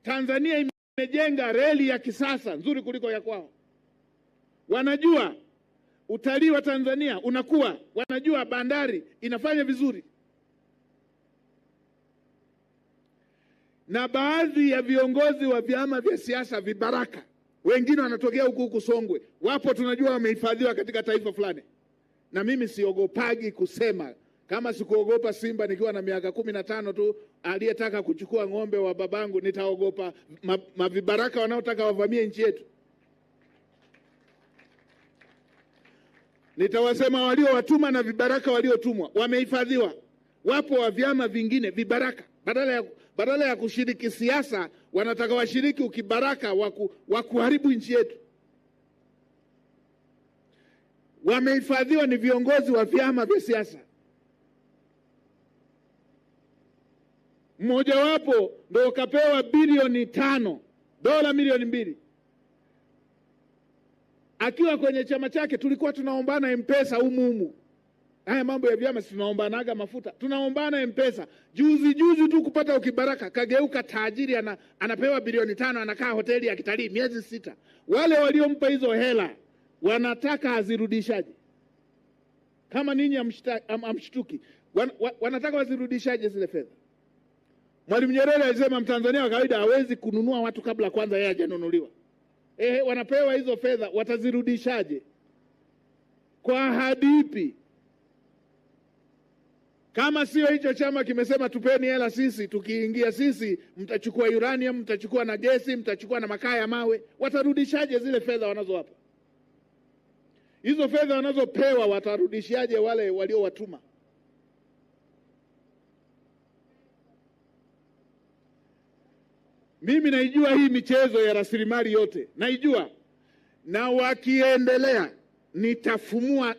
Tanzania imejenga reli ya kisasa nzuri kuliko ya kwao. Wanajua utalii wa Tanzania unakuwa, wanajua bandari inafanya vizuri. Na baadhi ya viongozi wa vyama vya siasa vibaraka, wengine wanatokea huku Songwe, wapo tunajua wamehifadhiwa katika taifa fulani. Na mimi siogopagi kusema, kama sikuogopa Simba nikiwa na miaka 15 tu aliyetaka kuchukua ng'ombe wa babangu, nitaogopa mavibaraka wanaotaka wavamie nchi yetu? Nitawasema waliowatuma na vibaraka waliotumwa wamehifadhiwa. Wapo wa vyama vingine vibaraka, badala ya kushiriki siasa wanataka washiriki ukibaraka wa kuharibu nchi yetu. Wamehifadhiwa ni viongozi wa vyama vya siasa. Mmoja wapo ndio kapewa bilioni 5, dola milioni 2. Akiwa kwenye chama chake tulikuwa tunaombana M-Pesa humu. Haya mambo ya vyama si tunaombanaga mafuta, tunaombana M-Pesa. Juzi tu kupata ukibaraka kageuka tajiri, anapewa bilioni 5, anakaa hoteli ya kitalii miezi 6. Wale waliompa hizo hela wanataka azirudishaje? Kama ninyi amshtuki, wanataka wazirudishaje zile fedha? Mwalimu Nyerere alisema Mtanzania wa kawaida hawezi kununua watu kabla kwanza yeye hajanunuliwa. Wanapewa hizo fedha, watazirudishaje? Kwa ahadi ipi? Kama sio hicho chama kimesema tupeni hela sisi, tukiingia sisi mtachukua uranium, mtachukua na gesi, mtachukua na makaa ya mawe, watarudishaje zile fedha wanazowapa? Hizo fedha wanazopewa watarudishaje wale waliowatuma? Mimi naijua hii michezo ya rasilimali yote, naijua. Na wakiendelea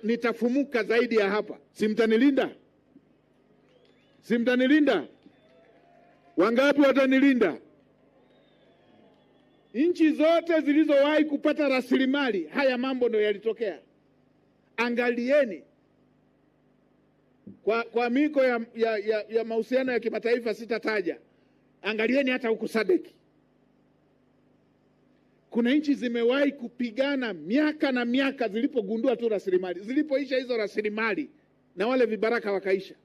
nitafumuka zaidi ya hapa. Simtanilinda? Simtanilinda? Wangapi watanilinda? Nchi zote zilizowahi kupata rasilimali haya mambo ndio yalitokea. Angalieni kwa miko ya mahusiano ya kimataifa sitataja. Angalieni hata huko SADC. Kuna nchi zimewahi kupigana miaka na miaka zilipogundua tu rasilimali. Zilipoisha hizo rasilimali na wale vibaraka wakaisha.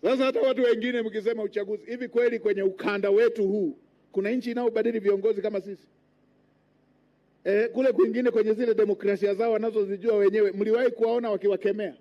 Sasa hata watu wengine mkisema uchaguzi, hivi kweli kwenye ukanda wetu huu kuna nchi inaobadili viongozi kama sisi? Kule kwingine kwenye zile demokrasia zao wanazozijua wenyewe, mliwahi kuwaona wakiwakemea?